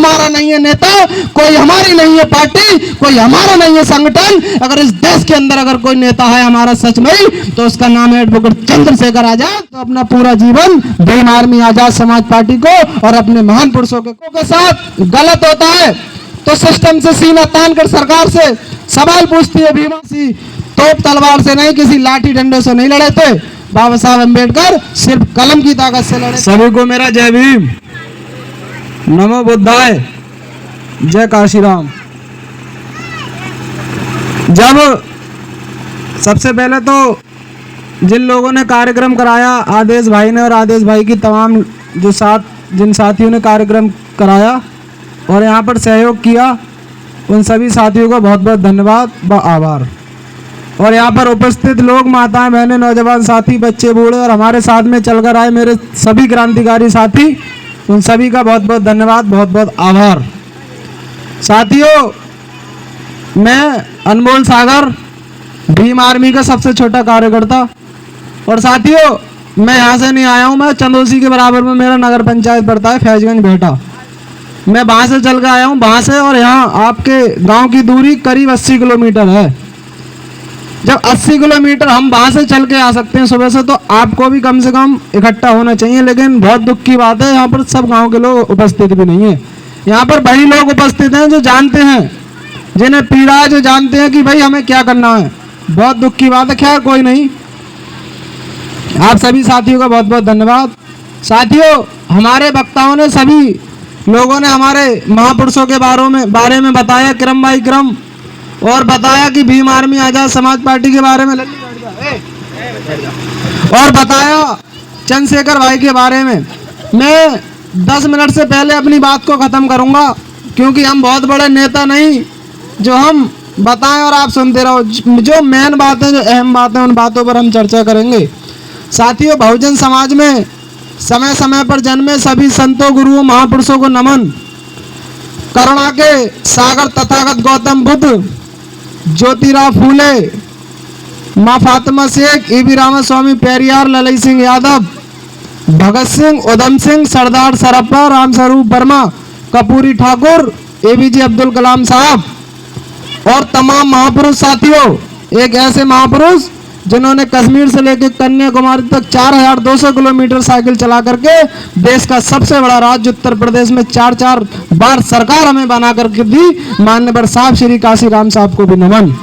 हमारा नहीं है नेता, कोई हमारी नहीं है पार्टी, कोई हमारा नहीं है संगठन। अगर इस देश के अंदर अगर कोई नेता है हमारा सच में, तो उसका नाम है एडवोकेट चंद्रशेखर आजाद। तो अपना पूरा जीवन भीम आर्मी आजाद समाज पार्टी को और अपने महान पुरुषों के साथ गलत होता है तो सिस्टम से सीना तान कर सरकार से सवाल पूछती है। भीम सिंह तोप तलवार से नहीं, किसी लाठी डंडे से नहीं लड़े थे। बाबा साहब अम्बेडकर सिर्फ कलम की ताकत से लड़े। सभी को मेरा जय भीम, नमो बुद्धाय, जय काशीराम। जब सबसे पहले तो जिन लोगों ने कार्यक्रम कराया, आदेश भाई ने और आदेश भाई की तमाम जिन साथियों ने कार्यक्रम कराया और यहाँ पर सहयोग किया, उन सभी साथियों को बहुत बहुत धन्यवाद व आभार। और यहाँ पर उपस्थित लोग, माताएं, बहनें, नौजवान साथी, बच्चे, बूढ़े और हमारे साथ में चलकर आए मेरे सभी क्रांतिकारी साथी, उन सभी का बहुत बहुत धन्यवाद, बहुत बहुत आभार। साथियों, मैं अनमोल सागर, भीम आर्मी का सबसे छोटा कार्यकर्ता। और साथियों, मैं यहाँ से नहीं आया हूँ, मैं चंदोसी के बराबर में मेरा नगर पंचायत पड़ता है, फैजगंज भेटा। मैं वहाँ से चल कर आया हूँ, वहाँ से। और यहाँ आपके गांव की दूरी करीब 80 किलोमीटर है। जब 80 किलोमीटर हम वहाँ से चल के आ सकते हैं सुबह से, तो आपको भी कम से कम इकट्ठा होना चाहिए। लेकिन बहुत दुख की बात है, यहाँ पर सब गाँव के लोग उपस्थित भी नहीं है। यहाँ पर वही लोग उपस्थित हैं जो जानते हैं, जिन्हें पीड़ा है, जो जानते हैं कि भाई हमें क्या करना है। बहुत दुख की बात है। खैर कोई नहीं, आप सभी साथियों का बहुत बहुत धन्यवाद। साथियों, हमारे वक्ताओं ने, सभी लोगों ने हमारे महापुरुषों के बारे में बताया, क्रम बाई क्रम, और बताया कि भीम आर्मी आजाद समाज पार्टी के बारे में, और बताया चंद्रशेखर भाई के बारे में। मैं 10 मिनट से पहले अपनी बात को खत्म करूंगा, क्योंकि हम बहुत बड़े नेता नहीं जो हम बताएं और आप सुनते रहो। जो मेन बातें, जो अहम बातें, उन बातों पर हम चर्चा करेंगे। साथियों, बहुजन समाज में समय समय पर जन्मे सभी संतों, गुरुओं, महापुरुषों को नमन। करुणा के सागर तथागत गौतम बुद्ध, ज्योतिराव फूले, माँ फातिमा शेख, ईवी रामास्वामी, पेरियार, ललई सिंह यादव, भगत सिंह, उधम सिंह, सरदार सरप्पा, रामस्वरूप वर्मा, कपूरी ठाकुर, एपीजे अब्दुल कलाम साहब और तमाम महापुरुष। साथियों, एक ऐसे महापुरुष जिन्होंने कश्मीर से लेकर कन्याकुमारी तक 4200 किलोमीटर साइकिल चला करके देश का सबसे बड़ा राज्य उत्तर प्रदेश में 4-4 बार सरकार हमें बना करके दी, माननीय साहब श्री काशीराम साहब को भी नमन।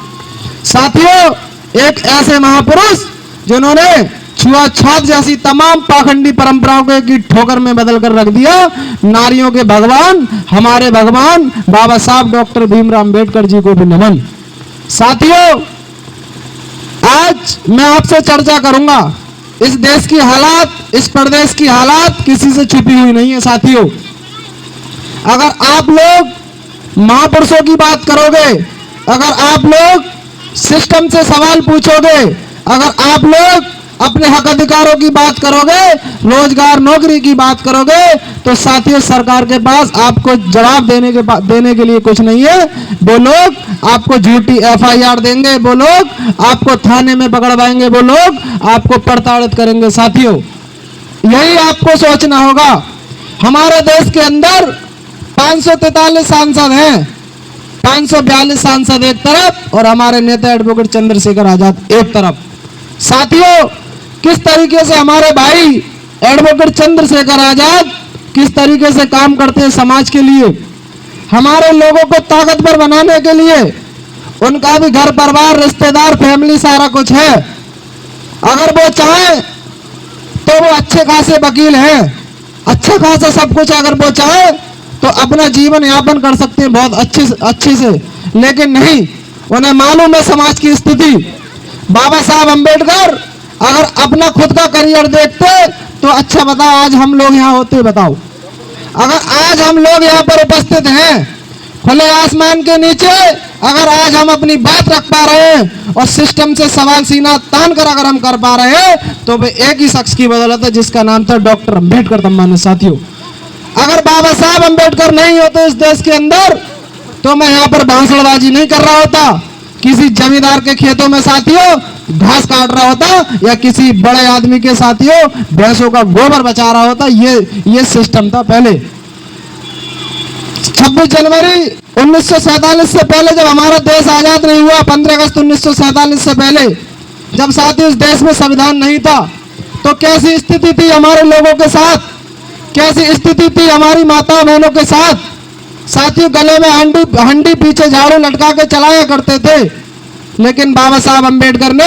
साथियों, एक ऐसे महापुरुष जिन्होंने छुआछूत जैसी तमाम पाखंडी परंपराओं को एक ठोकर में बदल कर रख दिया। नारियों के भगवान, हमारे भगवान बाबा साहब डॉक्टर भीमराव अम्बेडकर जी को भी नमन। साथियों, आज मैं आपसे चर्चा करूंगा। इस देश की हालात, इस प्रदेश की हालात किसी से छुपी हुई नहीं है। साथियों, अगर आप लोग महापुरुषों की बात करोगे, अगर आप लोग सिस्टम से सवाल पूछोगे, अगर आप लोग अपने हक अधिकारों की बात करोगे, रोजगार नौकरी की बात करोगे, तो साथियों सरकार के पास आपको जवाब देने के लिए कुछ नहीं है। वो लोग आपको झूठी FIR देंगे, वो लोग आपको थाने में पकड़वाएंगे, वो लोग आपको प्रताड़ित करेंगे। साथियों, यही आपको सोचना होगा। हमारे देश के अंदर 543 सांसद हैं, 542 सांसद एक तरफ और हमारे नेता एडवोकेट चंद्रशेखर आजाद एक तरफ। साथियों, किस तरीके से हमारे भाई एडवोकेट चंद्रशेखर आजाद किस तरीके से काम करते हैं समाज के लिए, हमारे लोगों को ताकतवर बनाने के लिए। उनका भी घर परिवार, रिश्तेदार, फैमिली सारा कुछ है। अगर वो चाहे तो वो अच्छे खासे वकील हैं, अच्छा खासा सब कुछ अगर वो चाहे तो अपना जीवन यापन कर सकते हैं बहुत अच्छे से। लेकिन नहीं, उन्हें मालूम है समाज की स्थिति। बाबा साहब अम्बेडकर अगर अपना खुद का करियर देखते तो अच्छा बताओ आज हम लोग यहाँ होते, बताओ। अगर आज हम लोग यहाँ पर उपस्थित हैं खुले आसमान के नीचे, अगर आज हम अपनी बात रख पा रहे हैं और सिस्टम से सवाल सीना तान कर अगर हम कर पा रहे हैं, तो वे एक ही शख्स की बदौलत है जिसका नाम था डॉक्टर अम्बेडकर। सम्मानित साथियों, अगर बाबा साहब अम्बेडकर नहीं होते इस देश के अंदर, तो मैं यहाँ पर भाषणबाजी नहीं कर रहा होता, किसी जमींदार के खेतों में साथियों घास काट रहा होता, या किसी बड़े आदमी के साथियों भैंसों का गोबर बचा रहा होता। ये सिस्टम था पहले। 26 जनवरी 1947 से पहले, जब हमारा देश आजाद नहीं हुआ, 15 अगस्त 1947 से पहले, जब साथियों इस देश में संविधान नहीं था, तो कैसी स्थिति थी हमारे लोगों के साथ, कैसी स्थिति थी हमारी माता बहनों के साथ। साथियों गले में हंडी पीछे झाड़ू लटका के चलाया करते थे, लेकिन बाबा साहब अंबेडकर ने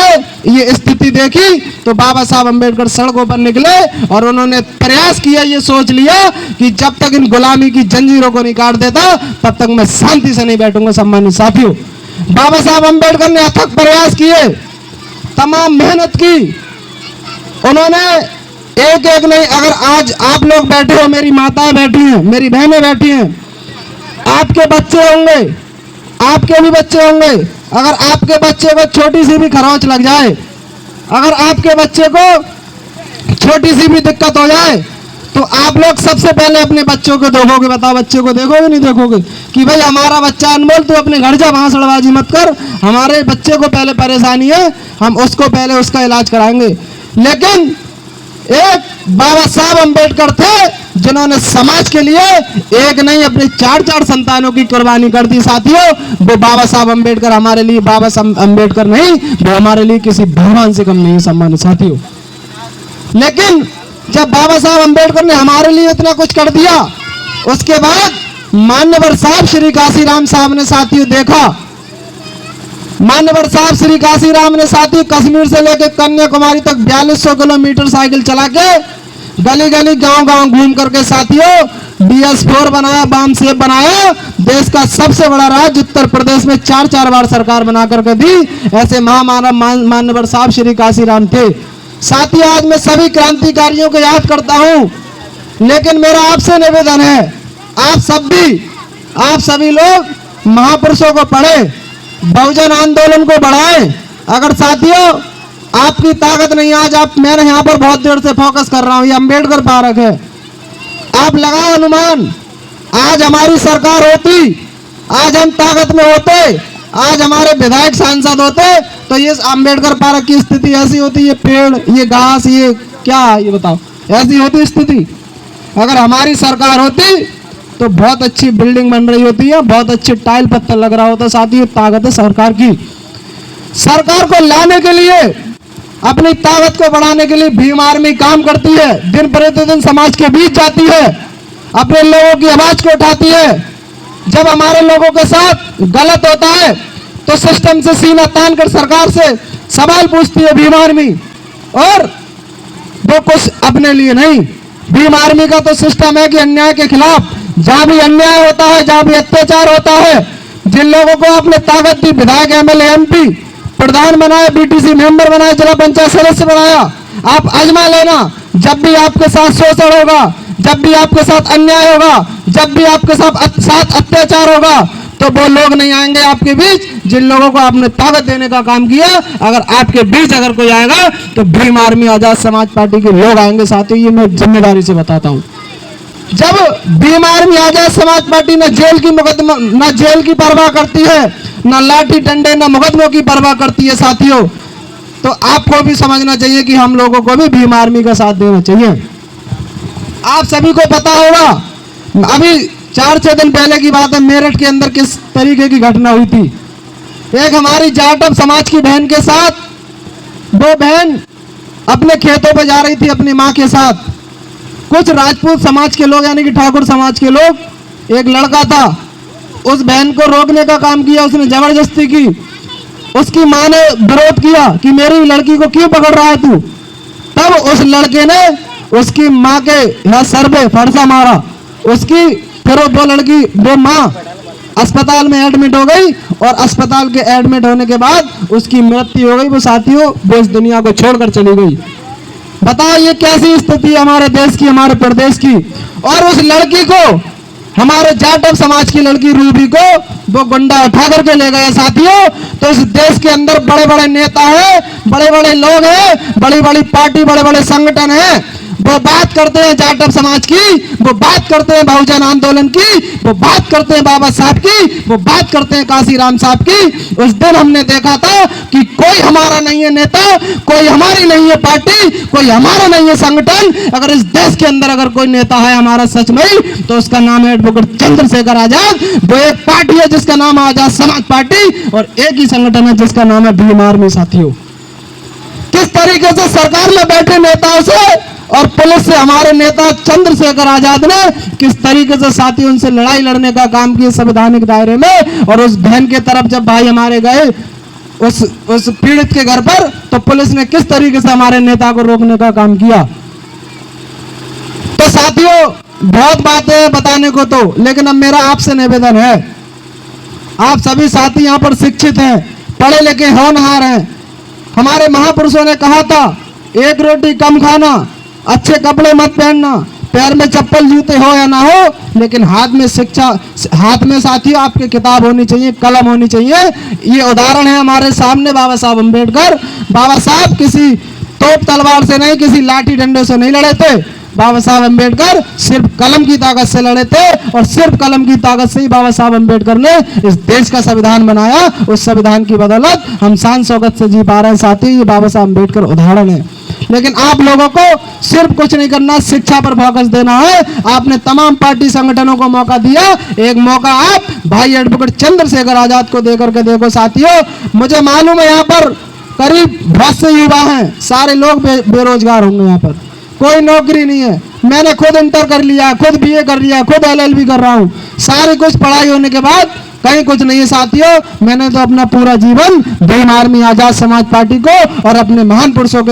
ये स्थिति देखी तो बाबा साहब अंबेडकर सड़कों पर निकले और उन्होंने प्रयास किया, ये सोच लिया कि जब तक इन गुलामी की जंजीरों को नहीं काट देता तब तक मैं शांति से नहीं बैठूंगा। सम्मानित साथियों, बाबा साहब अंबेडकर ने अथक प्रयास किए, तमाम मेहनत की उन्होंने, एक एक नहीं। अगर आज आप लोग बैठे हो, मेरी माताएं बैठी हैं, मेरी बहनें बैठी हैं, आपके बच्चे होंगे, आपके भी बच्चे होंगे, अगर आपके बच्चे को छोटी सी भी खरोंच लग जाए, अगर आपके बच्चे को छोटी सी भी दिक्कत हो जाए, तो आप लोग सबसे पहले अपने बच्चों को देखोगे। बताओ, बच्चे को देखोगे नहीं देखोगे कि भाई हमारा बच्चा अनमोल, तू अपने घर जा, भाषणबाजी मत कर, हमारे बच्चे को पहले परेशानी है, हम उसको पहले उसका इलाज कराएंगे। लेकिन एक बाबा साहब अंबेडकर थे जिन्होंने समाज के लिए एक नहीं अपने 4-4 संतानों की कुर्बानी कर दी। साथियों, वो बाबा साहब अंबेडकर हमारे लिए बाबा साहब अंबेडकर नहीं, वो हमारे लिए किसी भगवान से कम नहीं है। सम्मानित साथियों, लेकिन जब बाबा साहब अंबेडकर ने हमारे लिए इतना कुछ कर दिया, उसके बाद मान्यवर साहब श्री काशीराम साहब ने साथियों देखा, मान्यवर साहब श्री काशीराम ने साथियों कश्मीर से लेकर कन्याकुमारी तक 4200 किलोमीटर साइकिल चला के गली गली गांव गांव घूम करके साथियों BS4 बनाया, बाम सेब बनाया, देश का सबसे बड़ा राज्य उत्तर प्रदेश में 4-4 बार सरकार बना करके दी। ऐसे महामानव मान्यवर साहब श्री काशीराम थे। साथियों, आज मैं सभी क्रांतिकारियों को याद करता हूं, लेकिन मेरा आपसे निवेदन है, आप सभी लोग महापुरुषों को पढ़े, बहुजन आंदोलन को बढ़ाएं। अगर साथियों आपकी ताकत नहीं, आज मैंने यहाँ पर बहुत देर से फोकस कर रहा हूँ, ये अंबेडकर पार्क है, आप लगाओ अनुमान, आज हमारी सरकार होती, आज हम ताकत में होते, आज हमारे विधायक सांसद होते, तो ये अंबेडकर पार्क की स्थिति ऐसी होती, ये पेड़, ये घास, ये क्या, ये बताओ, ऐसी होती स्थिति। अगर हमारी सरकार होती तो बहुत अच्छी बिल्डिंग बन रही होती है, बहुत अच्छी टाइल पत्थर लग रहा होता। साथियों, ताकत है सरकार की। सरकार को लाने के लिए, अपनी ताकत को बढ़ाने के लिए भीम आर्मी काम करती है, दिन प्रतिदिन समाज के बीच जाती है, अपने लोगों की आवाज को उठाती है। जब हमारे लोगों के साथ गलत होता है तो सिस्टम से सीना तान कर सरकार से सवाल पूछती है भीम आर्मी, और वो कुछ अपने लिए नहीं। भीम आर्मी का तो सिस्टम है कि अन्याय के खिलाफ, जहां भी अन्याय होता है, जहां भी अत्याचार होता है, जिन लोगों को आपने ताकत दी, विधायक, MLA, MP, प्रधान बनाए, BTC मेंबर बनाए, जिला पंचायत सदस्य बनाया, आप आजमा लेना। जब भी आपके साथ शोषण होगा, जब भी आपके साथ अन्याय होगा, जब भी आपके साथ अत्याचार होगा, तो वो लोग नहीं आएंगे आपके बीच जिन लोगों को आपने ताकत देने का काम किया। अगर आपके बीच अगर कोई आएगा तो भीम आर्मी आजाद समाज पार्टी के लोग आएंगे। साथियों, ये मैं जिम्मेदारी से बताता हूं। जब भीम आर्मी आजाद समाज पार्टी न जेल की परवाह करती है, न लाठी डंडे, न मुकदमों की परवाह करती है साथियों, तो आपको भी समझना चाहिए कि हम लोगों को भी भीम आर्मी का साथ देना चाहिए। आप सभी को पता होगा, अभी 4-6 दिन पहले की बात है, मेरठ के अंदर किस तरीके की घटना हुई थी। एक हमारी जाटव समाज की बहन के साथ, वो बहन अपने खेतों पे जा रही थी अपनी माँ के साथ। कुछ राजपूत समाज के लोग, यानी कि ठाकुर समाज के लोग, एक लड़का था, उस बहन को रोकने का काम किया, उसने जबरदस्ती की। उसकी माँ ने विरोध किया कि मेरी लड़की को क्यों पकड़ रहा है तू। तब उस लड़के ने उसकी माँ के यहाँ सर पे फरसा मारा उसकी, फिर वो माँ अस्पताल में एडमिट हो गई, और अस्पताल के एडमिट होने के बाद उसकी मृत्यु हो गई। वो साथियों वो इस दुनिया को छोड़कर चली गई। बताओ ये कैसी स्थिति हमारे देश की, हमारे प्रदेश की। और उस लड़की को, हमारे जाटव समाज की लड़की रूबी को, वो गुंडा उठा करके ले गए साथियों। तो इस देश के अंदर बड़े बड़े नेता हैं, बड़े बड़े लोग हैं, बड़ी बड़ी पार्टी, बड़े बड़े संगठन हैं, वो वो बात करते हैं जाटव समाज की, वो बात करते हैं बहुजन आंदोलन की, वो बात करते हैं बाबा साहब की, वो बात करते हैं काशीराम साहब की। उस दिन हमने देखा था कि कोई हमारा नहीं है नेता, कोई हमारी नहीं है पार्टी, कोई हमारा नहीं है संगठन। अगर इस देश के अंदर अगर कोई नेता है हमारा सच में, तो उसका नाम है एडवोकेट चंद्रशेखर आजाद। वो एक पार्टी है जिसका नाम है आजाद समाज पार्टी, और एक ही संगठन है जिसका नाम है भीम आर्मी। साथियों, किस तरीके से सरकार में बैठे नेताओं से और पुलिस से हमारे नेता चंद्रशेखर आजाद ने किस तरीके से साथियों उनसे लड़ाई लड़ने का काम किया संवैधानिक दायरे में। और उस बहन के तरफ जब भाई हमारे गए उस पीड़ित के घर पर, तो पुलिस ने किस तरीके से हमारे नेता को रोकने का काम किया। तो साथियों, बहुत बातें हैं बताने को तो, लेकिन अब मेरा आपसे निवेदन है, आप सभी साथी यहाँ पर शिक्षित हैं, पढ़े लिखे होनहार हैं। हमारे महापुरुषों ने कहा था, एक रोटी कम खाना, अच्छे कपड़े मत पहनना, पैर में चप्पल जूते हो या ना हो, लेकिन हाथ में शिक्षा, हाथ में साथियों आपके किताब होनी चाहिए, कलम होनी चाहिए। ये उदाहरण है हमारे सामने बाबा साहब अम्बेडकर। बाबा साहब किसी तोप तलवार से नहीं, किसी लाठी डंडे से नहीं लड़े थे। बाबा साहब अम्बेडकर सिर्फ कलम की ताकत से लड़े थे, और सिर्फ कलम की ताकत से ही बाबा साहब अम्बेडकर ने इस देश का संविधान बनाया। उस संविधान की बदौलत हम शान शौकत से जी पा रहे हैं। साथी, ये बाबा साहब अम्बेडकर उदाहरण है। लेकिन आप लोगों को सिर्फ कुछ नहीं करना, शिक्षा पर फोकस देना है। आपने तमाम पार्टी संगठनों को मौका दिया, एक मौका आप भाई एडवोकेट चंद्रशेखर आजाद को देकर के देखो। साथियों, मुझे मालूम है यहाँ पर करीब बहुत से युवा हैं, सारे लोग बेरोजगार होंगे, यहाँ पर कोई नौकरी नहीं है। मैंने खुद इंटर कर लिया, खुद बीए कर लिया, खुद एलएलबी कर रहा हूँ। सारी कुछ पढ़ाई होने के बाद कहीं कुछ नहीं है। साथियों, मैंने तो अपना पूरा जीवन भीम आर्मी आजाद समाज पार्टी को और अपने महान पुरुषों के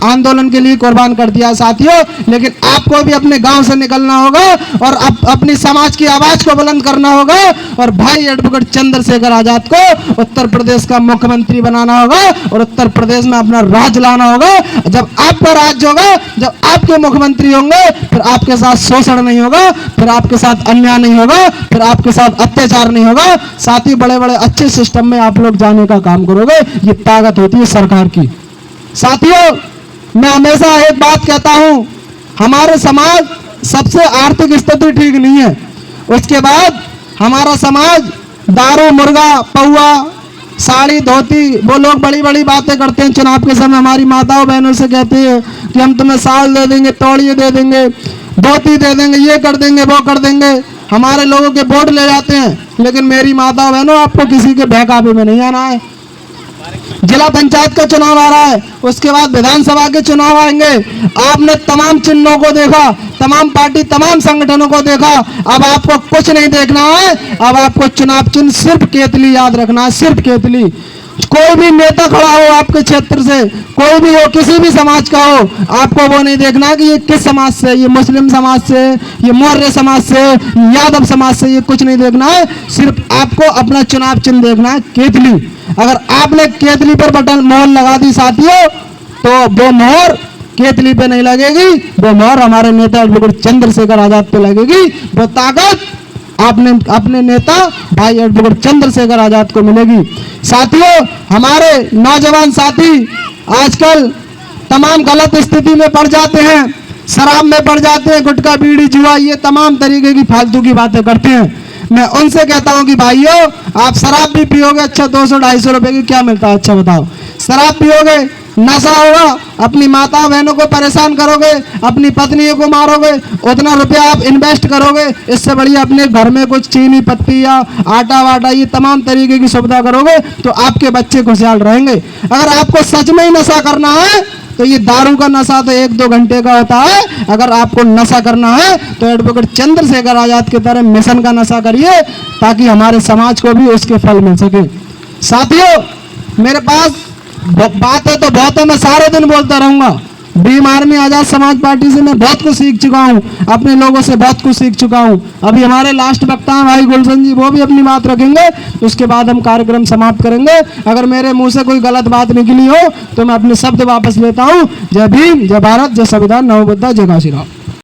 आंदोलन के लिए कुर्बान कर दिया। साथियों, लेकिन आपको भी अपने गांव से निकलना होगा और अपनी समाज की आवाज को बुलंद करना होगा, और भाई एडवोकेट चंद्रशेखर आजाद को उत्तर प्रदेश का मुख्यमंत्री बनाना होगा, और उत्तर प्रदेश में अपना राज लाना होगा। जब आपका राज होगा, जब आपके मुख्यमंत्री होंगे, फिर आपके साथ शोषण नहीं होगा, फिर आपके साथ अन्याय नहीं होगा, फिर आपके साथ अत्याचार नहीं होगा। साथ ही बड़े बड़े अच्छे सिस्टम में आप लोग जाने का काम करोगे। ये ताकत होती है सरकार की। साथियों, मैं हमेशा एक बात कहता हूं, हमारे समाज सबसे आर्थिक स्थिति ठीक नहीं है, उसके बाद हमारा समाज दारू, मुर्गा, पौआ, साड़ी, धोती, वो लोग बड़ी बड़ी बातें करते हैं। चुनाव के समय हमारी माताओं बहनों से कहते हैं कि हम तुम्हें साल दे देंगे, तौलिए दे देंगे, धोती दे देंगे, ये कर देंगे, वो कर देंगे। हमारे लोगों के वोट ले जाते हैं, लेकिन मेरी माताओं बहनों, आपको किसी के बहकावे में नहीं आना है। जिला पंचायत का चुनाव आ रहा है, उसके बाद विधानसभा के चुनाव आएंगे। आपने तमाम चिन्हों को देखा, तमाम पार्टी, तमाम संगठनों को देखा। अब आपको कुछ नहीं देखना है, अब आपको चुनाव चिन्ह सिर्फ केतली याद रखना है, सिर्फ केतली। कोई भी नेता खड़ा हो आपके क्षेत्र से, कोई भी हो, किसी भी समाज का हो, आपको वो नहीं देखना कि ये किस समाज से, ये मुस्लिम समाज से, ये मौर्य समाज से, यादव समाज से, ये कुछ नहीं देखना है। सिर्फ आपको अपना चुनाव चिन्ह देखना है, केतली। अगर आपने केतली पर बटन मोहर लगा दी साथियों, तो वो मोहर केतली पे नहीं लगेगी, वो मोहर हमारे नेता एडवोकेट चंद्रशेखर आजाद पे लगेगी। वो ताकत आपने अपने नेता भाई एडवोकेट चंद्रशेखर आजाद को मिलेगी। साथियों, हमारे नौजवान साथी आजकल तमाम गलत स्थिति में पड़ जाते हैं, शराब में पड़ जाते हैं, गुटखा, बीड़ी, जुआ, ये तमाम तरीके की फालतू की बातें करते हैं। मैं उनसे कहता हूं कि भाइयों, आप शराब भी पियोगे, अच्छा 200-250 रुपए की क्या मिलता है, अच्छा बताओ। शराब पियोगे, नशा होगा, अपनी माता बहनों को परेशान करोगे, अपनी पत्नियों को मारोगे, उतना रुपया आप इन्वेस्ट करोगे, इससे बढ़िया अपने घर में कुछ चीनी पत्ती या आटा वाटा, ये तमाम तरीके की सुविधा करोगे, तो आपके बच्चे खुशहाल रहेंगे। अगर आपको सच में ही नशा करना है, तो ये दारू का नशा तो 1-2 घंटे का होता है। अगर आपको नशा करना है, तो एडवोकेट चंद्रशेखर आजाद की तरह मिशन का नशा करिए, ताकि हमारे समाज को भी उसके फल मिल सके। साथियों, मेरे पास बात है तो बहुत है, मैं सारे दिन बोलता रहूंगा। भीम आर्मी आजाद समाज पार्टी से मैं बहुत कुछ सीख चुका हूँ, अपने लोगों से बहुत कुछ सीख चुका हूँ। अभी हमारे लास्ट वक्ता हैं भाई गुलशन जी, वो भी अपनी बात रखेंगे, उसके बाद हम कार्यक्रम समाप्त करेंगे। अगर मेरे मुंह से कोई गलत बात निकली हो तो मैं अपने शब्द वापस लेता हूँ। जय भीम, जय भारत, जय संविधान, नमो बुद्धा, जय काशीराम।